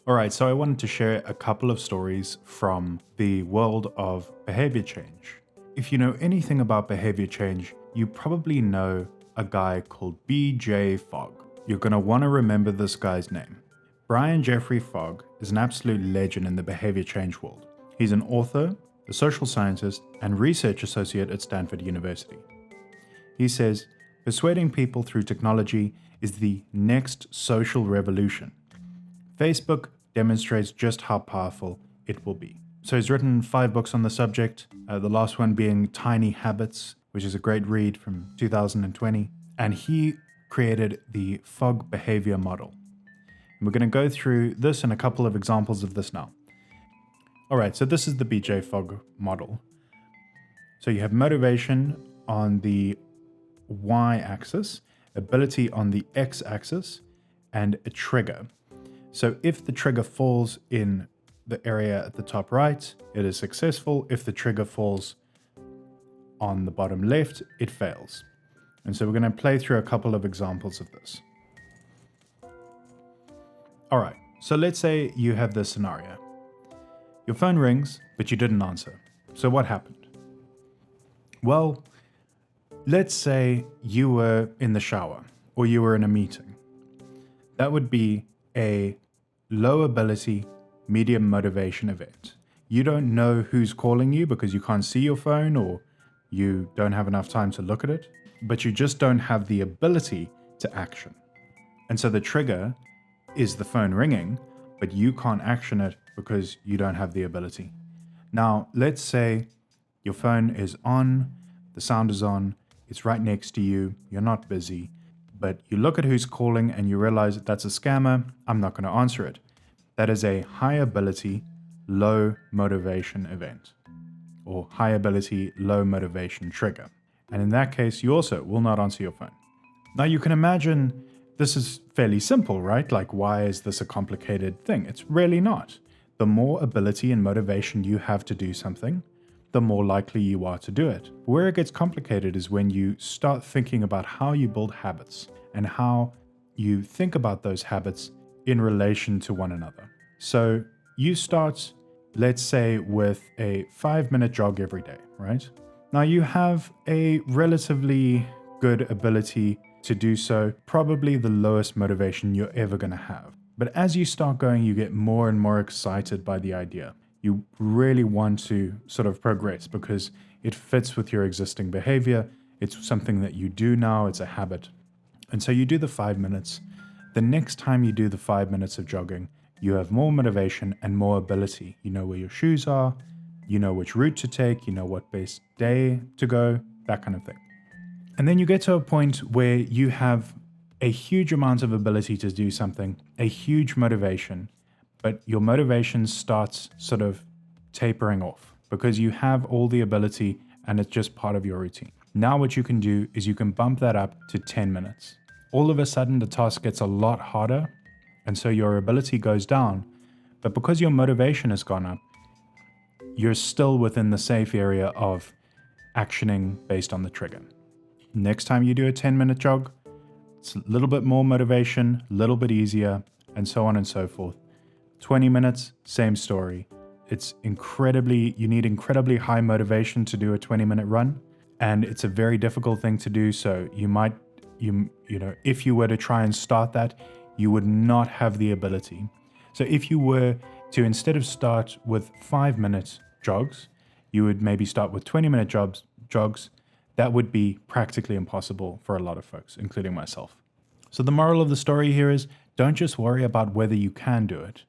Alright, so I wanted to share a couple of stories from the world of behavior change. If you know anything about behavior change, you probably know a guy called B.J. Fogg. You're going to want to remember this guy's name. Brian Jeffrey Fogg is an absolute legend in the behavior change world. He's an author, a social scientist, and research associate at Stanford University. He says, persuading people through technology is the next social revolution. Facebook demonstrates just how powerful it will be. So he's written 5 books on the subject, the last one being Tiny Habits, which is a great read from 2020. And he created the Fogg behavior model. And we're going to go through this and a couple of examples of this now. All right, so this is the BJ Fogg model. So you have motivation on the y-axis, ability on the x-axis, and a trigger. So if the trigger falls in the area at the top right, it is successful. If the trigger falls on the bottom left, it fails. And so we're going to play through a couple of examples of this. All right, so let's say you have this scenario. Your phone rings, but you didn't answer. So what happened? Well, let's say you were in the shower or you were in a meeting. That would be a low ability, medium motivation event. You don't know who's calling you because you can't see your phone or you don't have enough time to look at it, but you just don't have the ability to action. And so the trigger is the phone ringing, but you can't action it because you don't have the ability. Now, let's say your phone is on, the sound is on, it's right next to you, you're not busy, but you look at who's calling and you realize that that's a scammer, I'm not going to answer it. That is a high ability, low motivation event, or high ability, low motivation trigger. And in that case, you also will not answer your phone. Now you can imagine this is fairly simple, right? Like, why is this a complicated thing? It's really not. The more ability and motivation you have to do something, the more likely you are to do it. Where it gets complicated is when you start thinking about how you build habits and how you think about those habits in relation to one another. So you start, let's say, with a 5-minute jog every day, right? Now you have a relatively good ability to do so, probably the lowest motivation you're ever going to have. But as you start going, you get more and more excited by the idea. You really want to sort of progress because it fits with your existing behavior. It's something that you do now, it's a habit. And so you do the 5 minutes. The next time you do the 5 minutes of jogging, you have more motivation and more ability. You know where your shoes are, you know which route to take, you know what best day to go, that kind of thing. And then you get to a point where you have a huge amount of ability to do something, a huge motivation, but your motivation starts sort of tapering off because you have all the ability and it's just part of your routine. Now what you can do is you can bump that up to 10 minutes. All of a sudden the task gets a lot harder and so your ability goes down, but because your motivation has gone up, you're still within the safe area of actioning based on the trigger. Next time you do a 10-minute jog, it's a little bit more motivation, a little bit easier, and so on and so forth. 20 minutes, same story. You need incredibly high motivation to do a 20-minute run, and it's a very difficult thing to do. So if you were to try and start that, you would not have the ability. So if you were to, instead of start with 5-minute jogs, you would maybe start with 20-minute jogs. That would be practically impossible for a lot of folks, including myself. So the moral of the story here is don't just worry about whether you can do it.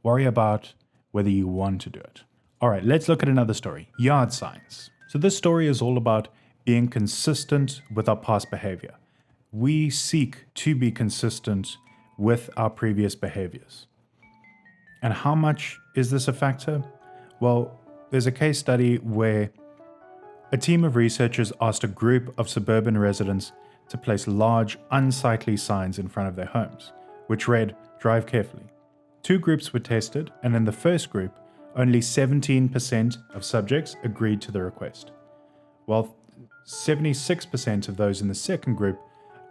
Worry about whether you want to do it. All right, let's look at another story, yard signs. So this story is all about being consistent with our past behavior. We seek to be consistent with our previous behaviors. And how much is this a factor? Well, there's a case study where a team of researchers asked a group of suburban residents to place large, unsightly signs in front of their homes, which read, "Drive carefully." 2 groups were tested, and in the first group, only 17% of subjects agreed to the request, while 76% of those in the second group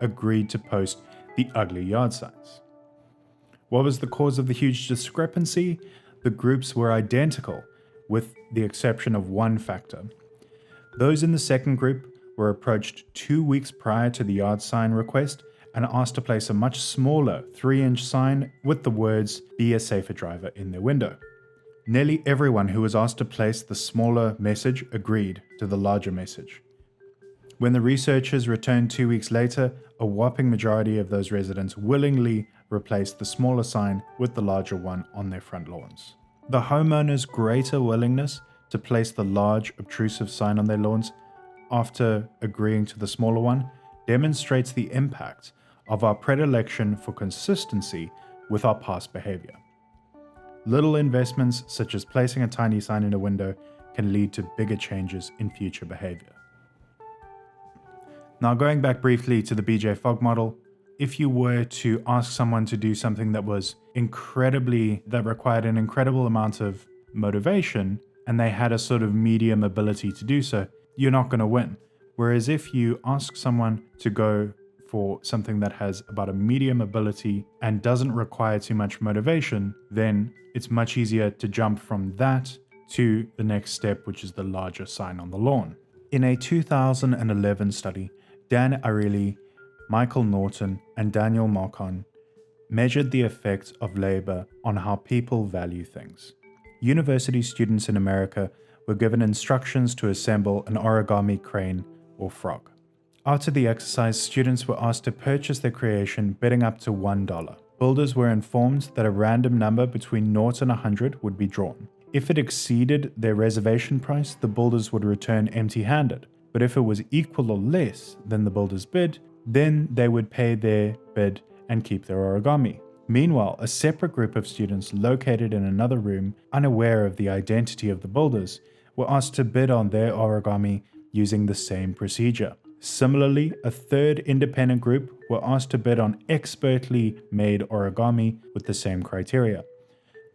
agreed to post the ugly yard signs. What was the cause of the huge discrepancy? The groups were identical, with the exception of one factor. Those in the second group were approached 2 weeks prior to the yard sign request and asked to place a much smaller 3-inch sign with the words "Be a safer driver" in their window. Nearly everyone who was asked to place the smaller message agreed to the larger message. When the researchers returned 2 weeks later, a whopping majority of those residents willingly replaced the smaller sign with the larger one on their front lawns. The homeowners' greater willingness to place the large, obtrusive sign on their lawns after agreeing to the smaller one demonstrates the impact of our predilection for consistency with our past behavior. Little investments, such as placing a tiny sign in a window, can lead to bigger changes in future behavior. Now, going back briefly to the BJ Fogg model, if you were to ask someone to do something that required an incredible amount of motivation, and they had a sort of medium ability to do so, you're not going to win. Whereas if you ask someone to go for something that has about a medium ability and doesn't require too much motivation, then it's much easier to jump from that to the next step, which is the larger sign on the lawn. In a 2011 study, Dan Ariely, Michael Norton, and Daniel Marcon measured the effects of labor on how people value things. University students in America were given instructions to assemble an origami crane or frog. After the exercise, students were asked to purchase their creation, bidding up to $1. Builders were informed that a random number between 0 and 100 would be drawn. If it exceeded their reservation price, the builders would return empty-handed. But if it was equal or less than the builder's bid, then they would pay their bid and keep their origami. Meanwhile, a separate group of students located in another room, unaware of the identity of the builders, were asked to bid on their origami using the same procedure. Similarly, a third independent group were asked to bid on expertly made origami with the same criteria.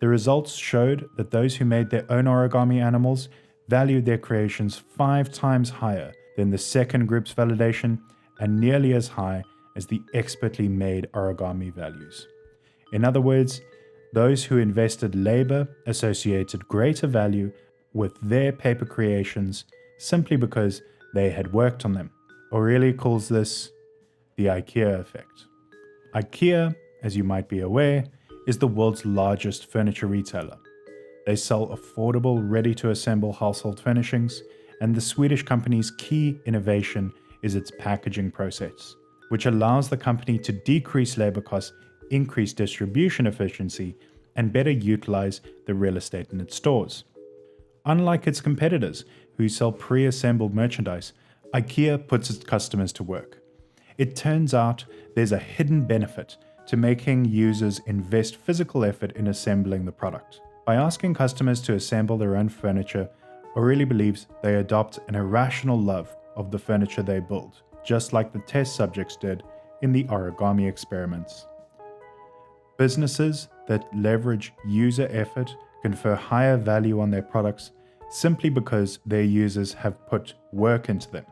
The results showed that those who made their own origami animals valued their creations 5 times higher than the second group's validation and nearly as high as the expertly made origami values. In other words, those who invested labor associated greater value with their paper creations simply because they had worked on them. O'Reilly calls this the IKEA effect. IKEA, as you might be aware, is the world's largest furniture retailer. They sell affordable, ready-to-assemble household furnishings, and the Swedish company's key innovation is its packaging process, which allows the company to decrease labor costs, increase distribution efficiency, and better utilize the real estate in its stores. Unlike its competitors, who sell pre-assembled merchandise, IKEA puts its customers to work. It turns out there's a hidden benefit to making users invest physical effort in assembling the product. By asking customers to assemble their own furniture, O'Reilly believes they adopt an irrational love of the furniture they build, just like the test subjects did in the origami experiments. Businesses that leverage user effort confer higher value on their products simply because their users have put work into them.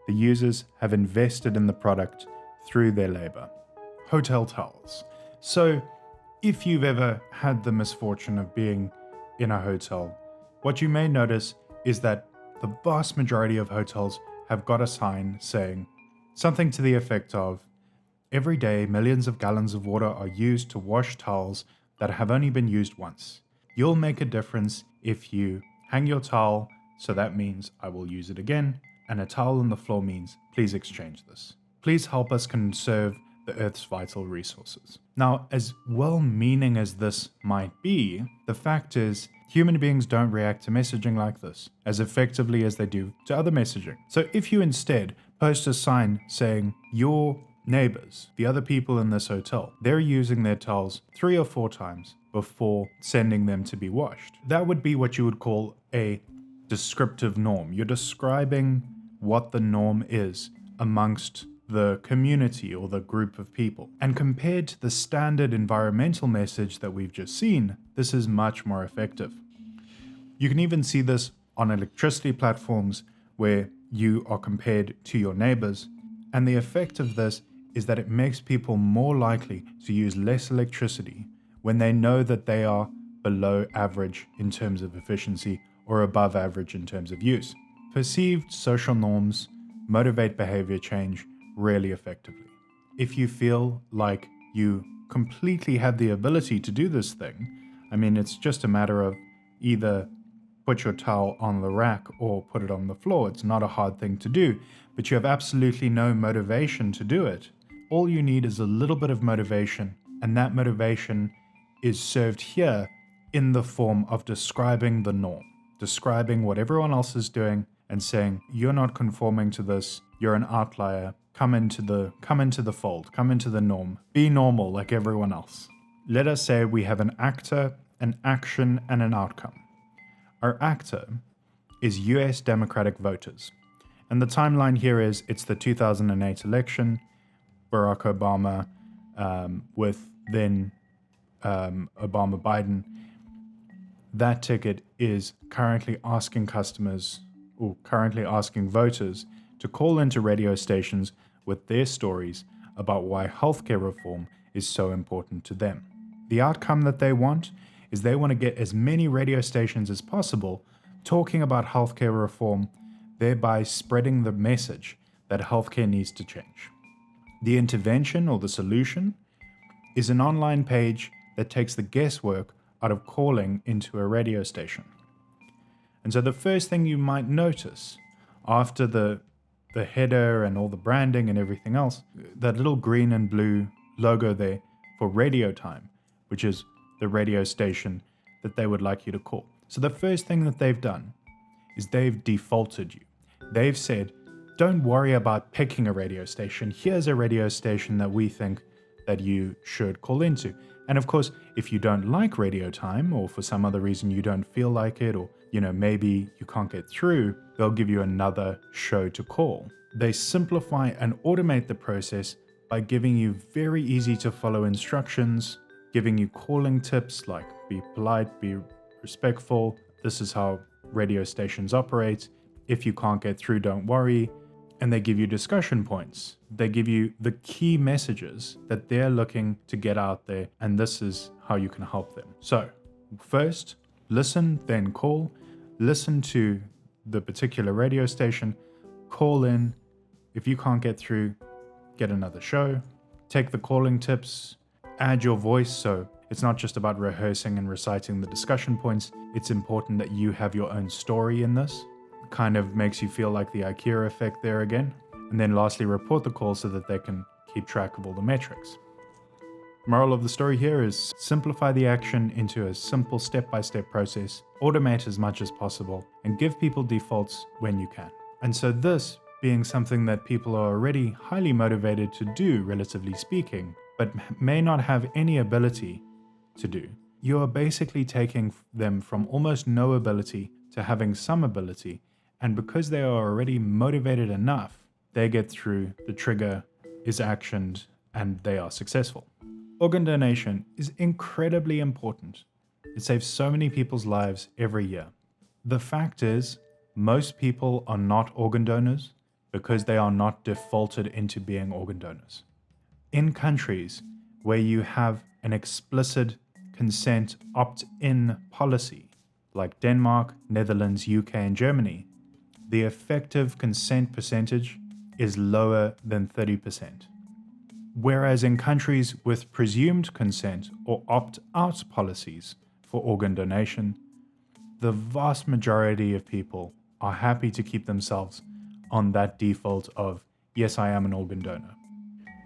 The users have invested in the product through their labor. Hotel towels. So, if you've ever had the misfortune of being in a hotel, what you may notice is that the vast majority of hotels have got a sign saying something to the effect of, "Every day, millions of gallons of water are used to wash towels that have only been used once. You'll make a difference if you hang your towel, so that means I will use it again, and a towel on the floor means please exchange this. Please help us conserve the Earth's vital resources." Now, as well-meaning as this might be, the fact is human beings don't react to messaging like this as effectively as they do to other messaging. So if you instead post a sign saying your neighbors, the other people in this hotel, they're using their towels 3 or 4 times before sending them to be washed, that would be what you would call a descriptive norm. You're describing what the norm is amongst the community or the group of people. And compared to the standard environmental message that we've just seen, this is much more effective. You can even see this on electricity platforms where you are compared to your neighbors. And the effect of this is that it makes people more likely to use less electricity when they know that they are below average in terms of efficiency or above average in terms of use. Perceived social norms motivate behavior change really effectively. If you feel like you completely have the ability to do this thing, I mean, it's just a matter of either put your towel on the rack or put it on the floor. It's not a hard thing to do, but you have absolutely no motivation to do it. All you need is a little bit of motivation, and that motivation is served here in the form of describing the norm, describing what everyone else is doing and saying, you're not conforming to this, you're an outlier, come into the fold, come into the norm, be normal like everyone else. Let us say we have an actor, an action, and an outcome. Our actor is US Democratic voters. And the timeline here is it's the 2008 election, Barack Obama with then Obama-Biden. That ticket is currently asking voters to call into radio stations with their stories about why healthcare reform is so important to them. The outcome that they want is they want to get as many radio stations as possible talking about healthcare reform, thereby spreading the message that healthcare needs to change. The intervention or the solution is an online page that takes the guesswork out of calling into a radio station. And so the first thing you might notice after the header and all the branding and everything else, that little green and blue logo there for radio time, which is the radio station that they would like you to call. So the first thing that they've done is they've defaulted you. They've said, don't worry about picking a radio station. Here's a radio station that we think that you should call into. And of course, if you don't like radio time, or for some other reason you don't feel like it, or maybe you can't get through, they'll give you another show to call. They simplify and automate the process by giving you very easy to follow instructions, giving you calling tips like be polite, be respectful. This is how radio stations operate. If you can't get through, don't worry. And they give you discussion points. They give you the key messages that they're looking to get out there, and this is how you can help them. So first, listen, then call. Listen to the particular radio station, call in. If you can't get through, get another show. Take the calling tips, add your voice, so it's not just about rehearsing and reciting the discussion points. It's important that you have your own story in this. Kind of makes you feel like the IKEA effect there again. And then lastly, report the call so that they can keep track of all the metrics. Moral of the story here is simplify the action into a simple step-by-step process, automate as much as possible, and give people defaults when you can. And so this being something that people are already highly motivated to do, relatively speaking, but may not have any ability to do, you are basically taking them from almost no ability to having some ability. And because they are already motivated enough, they get through, the trigger is actioned, and they are successful. Organ donation is incredibly important. It saves so many people's lives every year. The fact is, most people are not organ donors because they are not defaulted into being organ donors. In countries where you have an explicit consent opt-in policy, like Denmark, Netherlands, UK, and Germany, the effective consent percentage is lower than 30%. Whereas in countries with presumed consent or opt-out policies for organ donation, the vast majority of people are happy to keep themselves on that default of, yes, I am an organ donor.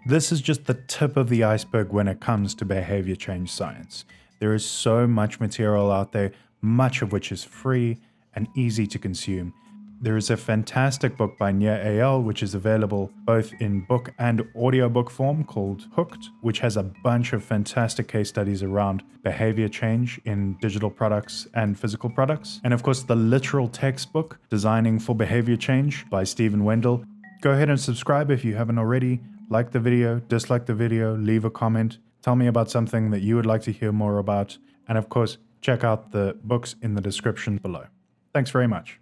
This is just the tip of the iceberg when it comes to behavior change science. There is so much material out there, much of which is free and easy to consume. There is a fantastic book by Eyal, which is available both in book and audiobook form, called Hooked, which has a bunch of fantastic case studies around behavior change in digital products and physical products. And of course, the literal textbook, Designing for Behavior Change by Wendel. Go ahead and subscribe if you haven't already. Like the video, dislike the video, leave a comment. Tell me about something that you would like to hear more about. And of course, check out the books in the description below. Thanks very much.